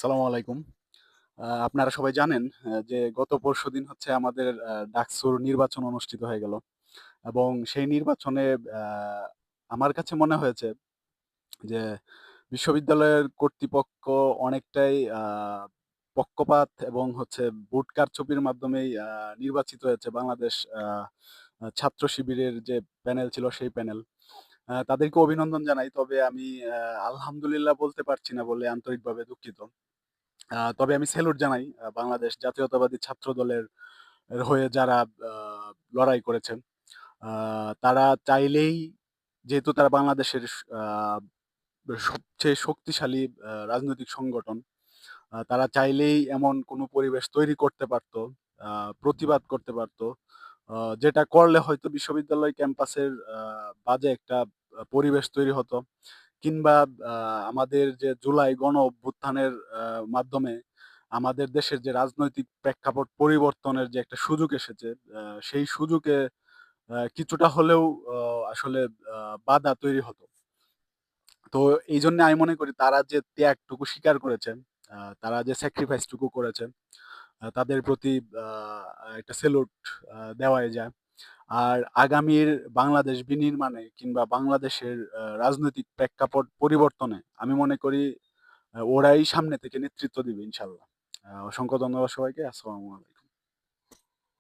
আসসালামু আলাইকুম। আপনারা সবাই জানেন যে গত পরশুদিন হচ্ছে আমাদের ডাকসুর নির্বাচন অনুষ্ঠিত হয়ে গেল। এবং সেই নির্বাচনে আ আমার কাছে মনে হয়েছে যে বিশ্ববিদ্যালয়ের কর্তৃপক্ষ অনেকটাই পক্ষপাত এবং হচ্ছে ভোট কারচুপির মাধ্যমেই নির্বাচিত হয়েছে বাংলাদেশ ছাত্র শিবিরের যে প্যানেল ছিল সেই প্যানেল। তাদেরকে অভিনন্দন জানাই। তবে আমি আলহামদুলিল্লাহ বলতে পারছি না বলে আন্তরিকভাবে দুঃখিত। তবে আমি স্যালুট জানাই বাংলাদেশ জাতীয়তাবাদী ছাত্রদলের হয়ে যারা আ লড়াই করেছেন। আ তারা চাইলেই যেহেতু তারা বাংলাদেশের সবচেয়ে শক্তিশালী রাজনৈতিক সংগঠন। তারা চাইলেই এমন কোনো পরিবেশ তৈরি করতে পারত, আ প্রতিবাদ করতে পারত। যেটা করলে হয়তো বিশ্ববিদ্যালয় ক্যাম্পাসের বাজে একটা পরিবেশ তৈরি হতো। কিংবা আ আমাদের যে জুলাই গণ-অভ্যুত্থানের আ মাধ্যমে আমাদের দেশের যে রাজনৈতিক প্রেক্ষাপট পরিবর্তনের যে একটা সুযোগ এসেছে, আ সেই সুযোগে কিছুটা হলেও অ আসলে আ বাধা তৈরি হতো। তো এইজন্য আমি মনে করি তারা যে ত্যাগটুকু স্বীকার করেছেন, তারা যে স্যাক্রিফাইস টুকু করেছেন, তাদের প্রতি আ একটা সেলুট দেওয়াই যায়। আর আগামীর বাংলাদেশ বিনির্মাণে কিংবা বাংলাদেশের রাজনৈতিক প্রেক্ষাপট পরিবর্তনে আমি মনে করি ওরাই সামনে থেকে নেতৃত্ব দিবে ইনশাআল্লাহ। অসংখ্য ধন্যবাদ সবাইকে। আসসালামু আলাইকুম।